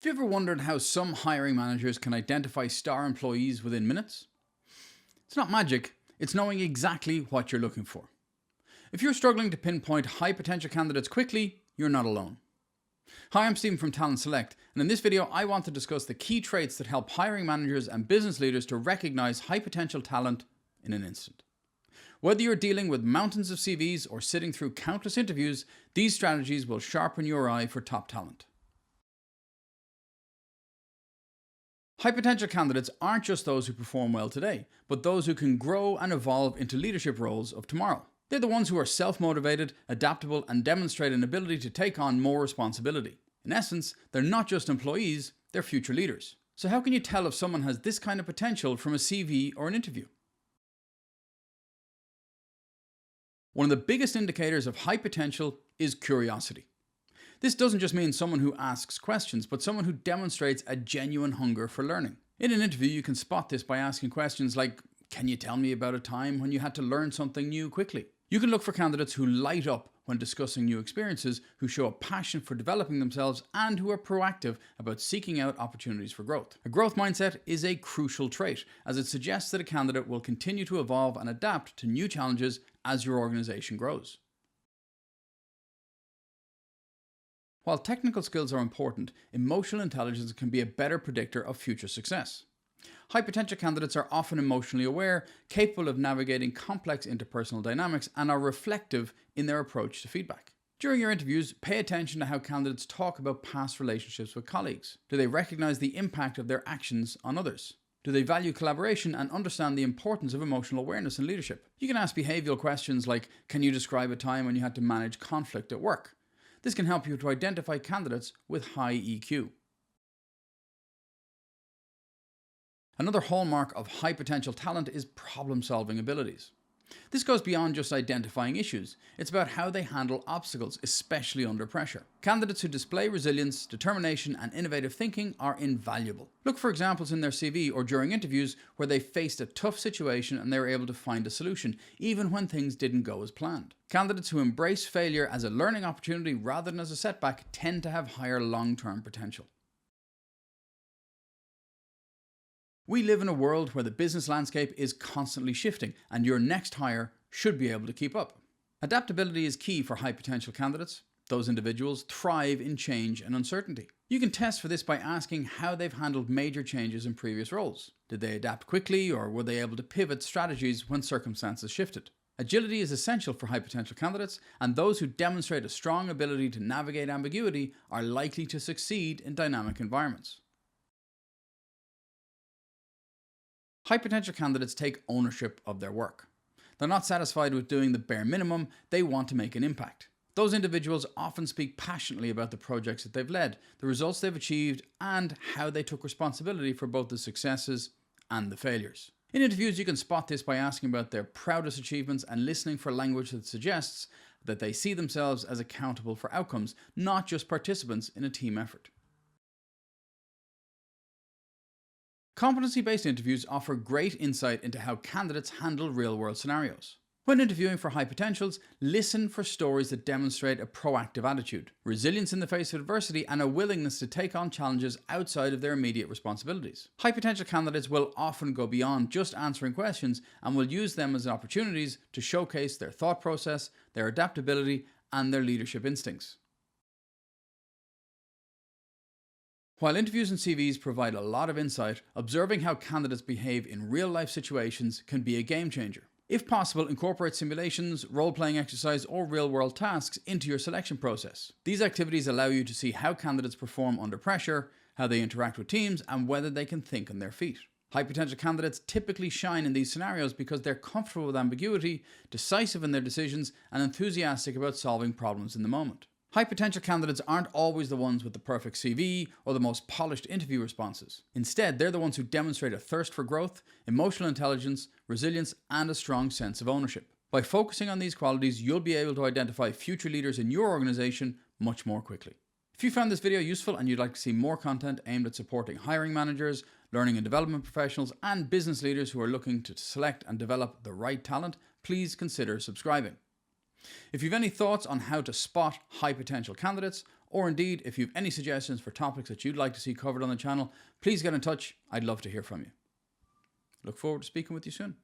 Have you ever wondered how some hiring managers can identify star employees within minutes? It's not magic, it's knowing exactly what you're looking for. If you're struggling to pinpoint high potential candidates quickly, you're not alone. Hi, I'm Stephen from Talent Select, and in this video I want to discuss the key traits that help hiring managers and business leaders to recognize high potential talent in an instant. Whether you're dealing with mountains of CVs or sitting through countless interviews, these strategies will sharpen your eye for top talent. High potential candidates aren't just those who perform well today, but those who can grow and evolve into leadership roles of tomorrow. They're the ones who are self-motivated, adaptable, and demonstrate an ability to take on more responsibility. In essence, they're not just employees, they're future leaders. So how can you tell if someone has this kind of potential from a CV or an interview? One of the biggest indicators of high potential is curiosity. This doesn't just mean someone who asks questions, but someone who demonstrates a genuine hunger for learning. In an interview, you can spot this by asking questions like, can you tell me about a time when you had to learn something new quickly? You can look for candidates who light up when discussing new experiences, who show a passion for developing themselves, and who are proactive about seeking out opportunities for growth. A growth mindset is a crucial trait, as it suggests that a candidate will continue to evolve and adapt to new challenges as your organization grows. While technical skills are important, emotional intelligence can be a better predictor of future success. High potential candidates are often emotionally aware, capable of navigating complex interpersonal dynamics, and are reflective in their approach to feedback. During your interviews, pay attention to how candidates talk about past relationships with colleagues. Do they recognize the impact of their actions on others? Do they value collaboration and understand the importance of emotional awareness in leadership? You can ask behavioral questions like, can you describe a time when you had to manage conflict at work? This can help you to identify candidates with high EQ. Another hallmark of high potential talent is problem-solving abilities. This goes beyond just identifying issues. It's about how they handle obstacles, especially under pressure. Candidates who display resilience, determination, and innovative thinking are invaluable. Look for examples in their CV or during interviews where they faced a tough situation and they were able to find a solution, even when things didn't go as planned. Candidates who embrace failure as a learning opportunity rather than as a setback tend to have higher long-term potential. We live in a world where the business landscape is constantly shifting, and your next hire should be able to keep up. Adaptability is key for high potential candidates. Those individuals thrive in change and uncertainty. You can test for this by asking how they've handled major changes in previous roles. Did they adapt quickly, or were they able to pivot strategies when circumstances shifted? Agility is essential for high potential candidates, and those who demonstrate a strong ability to navigate ambiguity are likely to succeed in dynamic environments. High potential candidates take ownership of their work. They're not satisfied with doing the bare minimum, they want to make an impact. Those individuals often speak passionately about the projects that they've led, the results they've achieved, and how they took responsibility for both the successes and the failures. In interviews, you can spot this by asking about their proudest achievements and listening for language that suggests that they see themselves as accountable for outcomes, not just participants in a team effort. Competency-based interviews offer great insight into how candidates handle real-world scenarios. When interviewing for high potentials, listen for stories that demonstrate a proactive attitude, resilience in the face of adversity, and a willingness to take on challenges outside of their immediate responsibilities. High potential candidates will often go beyond just answering questions and will use them as opportunities to showcase their thought process, their adaptability, and their leadership instincts. While interviews and CVs provide a lot of insight, observing how candidates behave in real-life situations can be a game changer. If possible, incorporate simulations, role-playing exercise, or real-world tasks into your selection process. These activities allow you to see how candidates perform under pressure, how they interact with teams, and whether they can think on their feet. High potential candidates typically shine in these scenarios because they're comfortable with ambiguity, decisive in their decisions, and enthusiastic about solving problems in the moment. High potential candidates aren't always the ones with the perfect CV or the most polished interview responses. Instead, they're the ones who demonstrate a thirst for growth, emotional intelligence, resilience, and a strong sense of ownership. By focusing on these qualities, you'll be able to identify future leaders in your organization much more quickly. If you found this video useful and you'd like to see more content aimed at supporting hiring managers, learning and development professionals, and business leaders who are looking to select and develop the right talent, please consider subscribing. If you have any thoughts on how to spot high potential candidates, Or indeed, if you have any suggestions for topics that you'd like to see covered on the channel, please get in touch. I'd love to hear from you. Look forward to speaking with you soon.